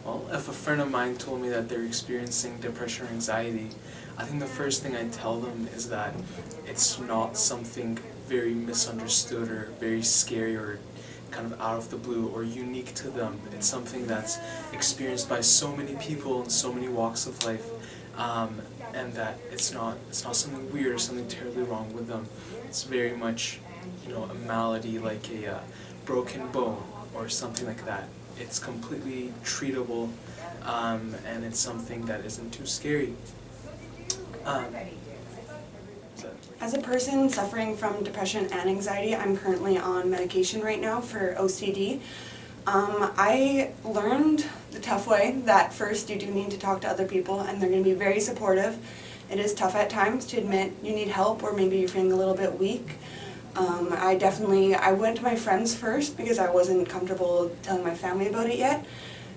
Well, if a friend of mine told me that they're experiencing depression or anxiety, I think the first thing I tell them is that it's not something very misunderstood or very scary or kind of out of the blue or unique to them. It's something that's experienced by so many people in so many walks of life, and that it's not something weird or something terribly wrong with them. It's very much, a malady like a broken bone or something like that. It's completely treatable, and it's something that isn't too scary. As a person suffering from depression and anxiety, I'm currently on medication right now for OCD. I learned the tough way that first you do need to talk to other people, and they're going to be very supportive. It is tough at times to admit you need help or maybe you're feeling a little bit weak. I went to my friends first because I wasn't comfortable telling my family about it yet.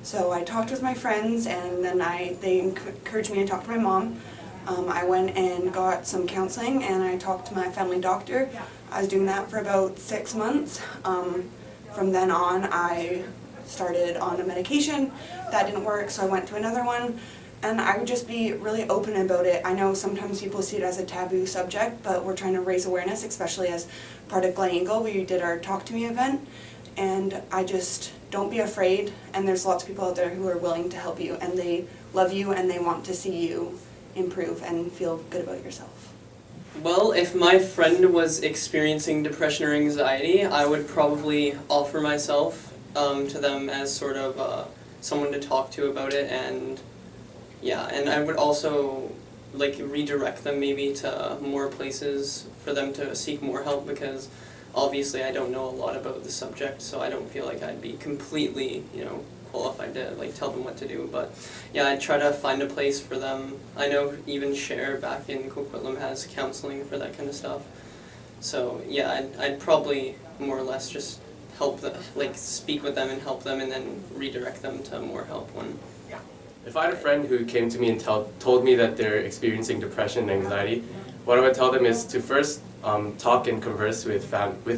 So I talked with my friends, and then they encouraged me to talk to my mom. I went and got some counseling, and I talked to my family doctor. I was doing that for about 6 months. From then on, I started on a medication. That didn't work, so I went to another one. And I would just be really open about it. I know sometimes people see it as a taboo subject, but we're trying to raise awareness, especially as part of Glen Eagle. We did our Talk to Me event, and I just, don't be afraid, and there's lots of people out there who are willing to help you, and they love you, and they want to see you improve and feel good about yourself. Well, if my friend was experiencing depression or anxiety, I would probably offer myself to them as sort of someone to talk to about it, and I would also redirect them maybe to more places for them to seek more help, because obviously I don't know a lot about the subject, so I don't feel like I'd be completely, qualified to tell them what to do. But yeah, I'd try to find a place for them. I know even Cher back in Coquitlam has counseling for that kind of stuff. So yeah, I'd probably more or less just help them, speak with them and help them, and then redirect them to more help when. If I had a friend who came to me and told me that they're experiencing depression and anxiety, what I would tell them is to first talk and converse with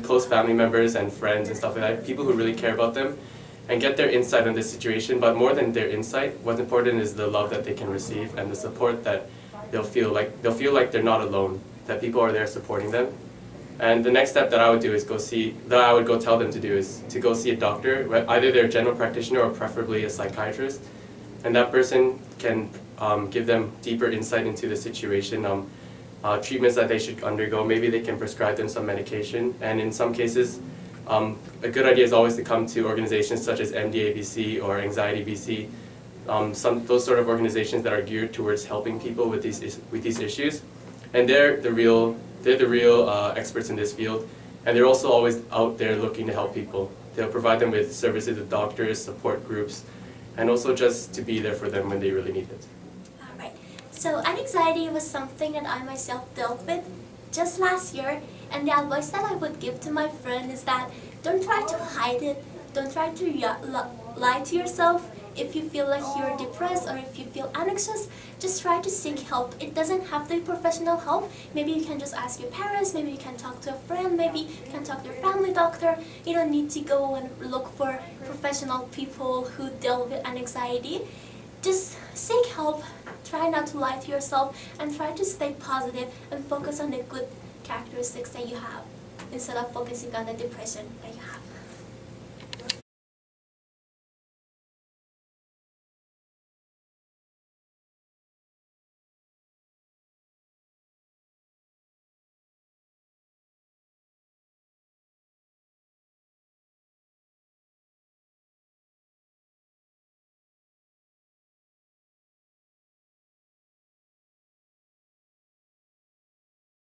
close family members and friends and stuff like that, people who really care about them, and get their insight on the situation. But more than their insight, what's important is the love that they can receive and the support that they'll feel like they're not alone, that people are there supporting them. And the next step that I would do is go tell them to do is to go see a doctor, either their general practitioner or preferably a psychiatrist. And that person can give them deeper insight into the situation, treatments that they should undergo. Maybe they can prescribe them some medication. And in some cases, a good idea is always to come to organizations such as MDABC or MDABC, those sort of organizations that are geared towards helping people with these issues. And they're the real experts in this field. And they're also always out there looking to help people. They'll provide them with services with doctors, support groups, and also just to be there for them when they really need it. Alright, so anxiety was something that I myself dealt with just last year, and the advice that I would give to my friend is that don't try to hide it, don't try to lie to yourself. If you feel like you're depressed or if you feel anxious, just try to seek help. It doesn't have to be professional help. Maybe you can just ask your parents, maybe you can talk to a friend, maybe you can talk to your family doctor. You don't need to go and look for professional people who deal with anxiety. Just seek help, try not to lie to yourself, and try to stay positive and focus on the good characteristics that you have instead of focusing on the depression that you have.